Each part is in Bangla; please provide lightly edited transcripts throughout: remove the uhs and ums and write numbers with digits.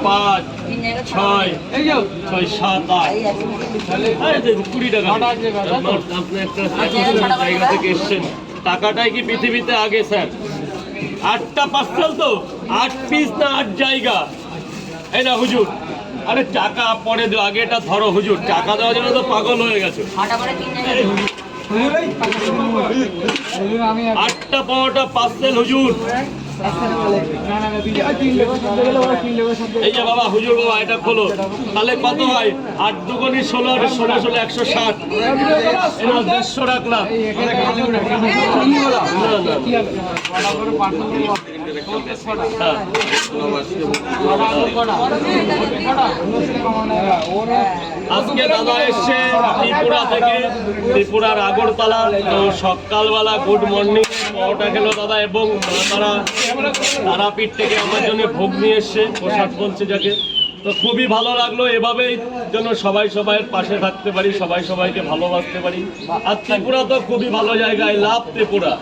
5 6 6 7 8 20 টাকা আপনি একটা জায়গা থেকে এসছেন, টাকাটাই কি পৃথিবীতে আগে স্যার? 8টা পার্সেল তো 8 পিস না 8 জায়গা। এই না হুজুর, আরে টাকা পরে দেও, আগে এটা ধরো হুজুর, টাকা দেওয়ার জন্য তো পাগল হয়ে গেছে। 8টা 15টা পার্সেল হুজুর। এই যে বাবা হুজুর বাবা, এটা খোলো, তাহলে কত হয়? 8 দুগুণে 16 আর 16 16 160, 150 রাখলাম। আজকে দাদা এসছে ত্রিপুরা থেকে, ত্রিপুরার আগরতলা। তো সকালবেলা গুড মর্নিং পাওয়াটা খেলো দাদা, এবং তারাপীঠ থেকে আমার জন্য ভোগ নিয়ে এসছে, প্রসাদ বলছে যাকে। তো খুবই ভালো লাগলো, এভাবেই যেন সবাই সবাইয়ের পাশে থাকতে পারি, সবাই সবাইকে ভালোবাসতে পারি। আর ত্রিপুরা তো খুবই ভালো জায়গায়, লাভ ত্রিপুরা।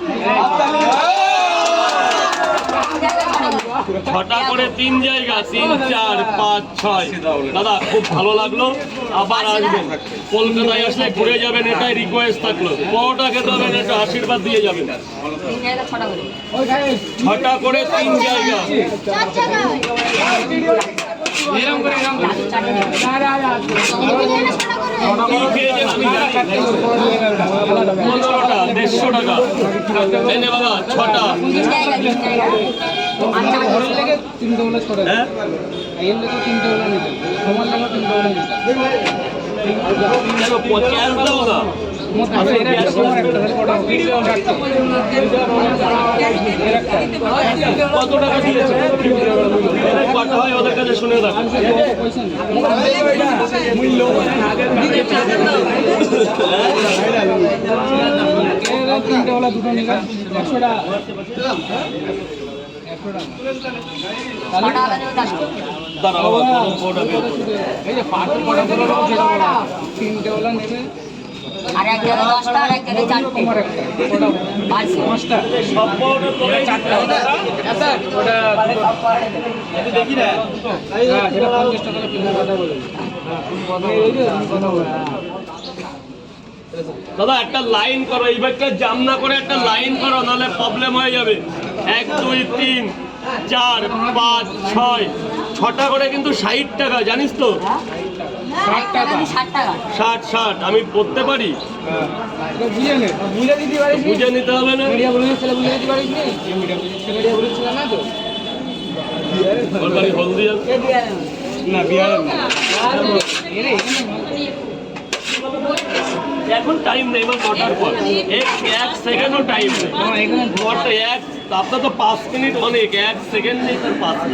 6টা করে 3 জায়গা, 3 4 5 6 দাদা খুব ভালো লাগলো। আবার আসবেন, কলকাতায় আসলে ঘুরে যাবেন, এটাই রিকোয়েস্ট থাকলো। পরোটা খেতে হবে, একটু আশীর্বাদ দিয়ে যাবেন। 6টা করে 3 জায়গা। টাকা 150 টাকা এনে বাবা। 6টা কত টাকা দিয়েছে? কথা হয় ওদের কাছে শুনে রাখো। আর এক জায়গায় 10টা, আর এক জায়গায় 4টে। দেখি না দাদা, একটা লাইন করো, এই ব্যাগটা জাম না করে একটা লাইন করো, নাহলে প্রবলেম হয়ে যাবে। 1 2 3 4 5 6, 6টা করে কিন্তু 60 টাকা, জানিস তো? 60 60 আমি পড়তে পারি, বুঝে নিতে হবে না? হলদিয়া না, বিহারের না। এখন টাইম নেই, 9টার পর 1 সেকেন্ডও টাইম নেই। আপনার তো 5 মিনিট অনেক, 1 সেকেন্ড নেই, তার 5 মিনিট।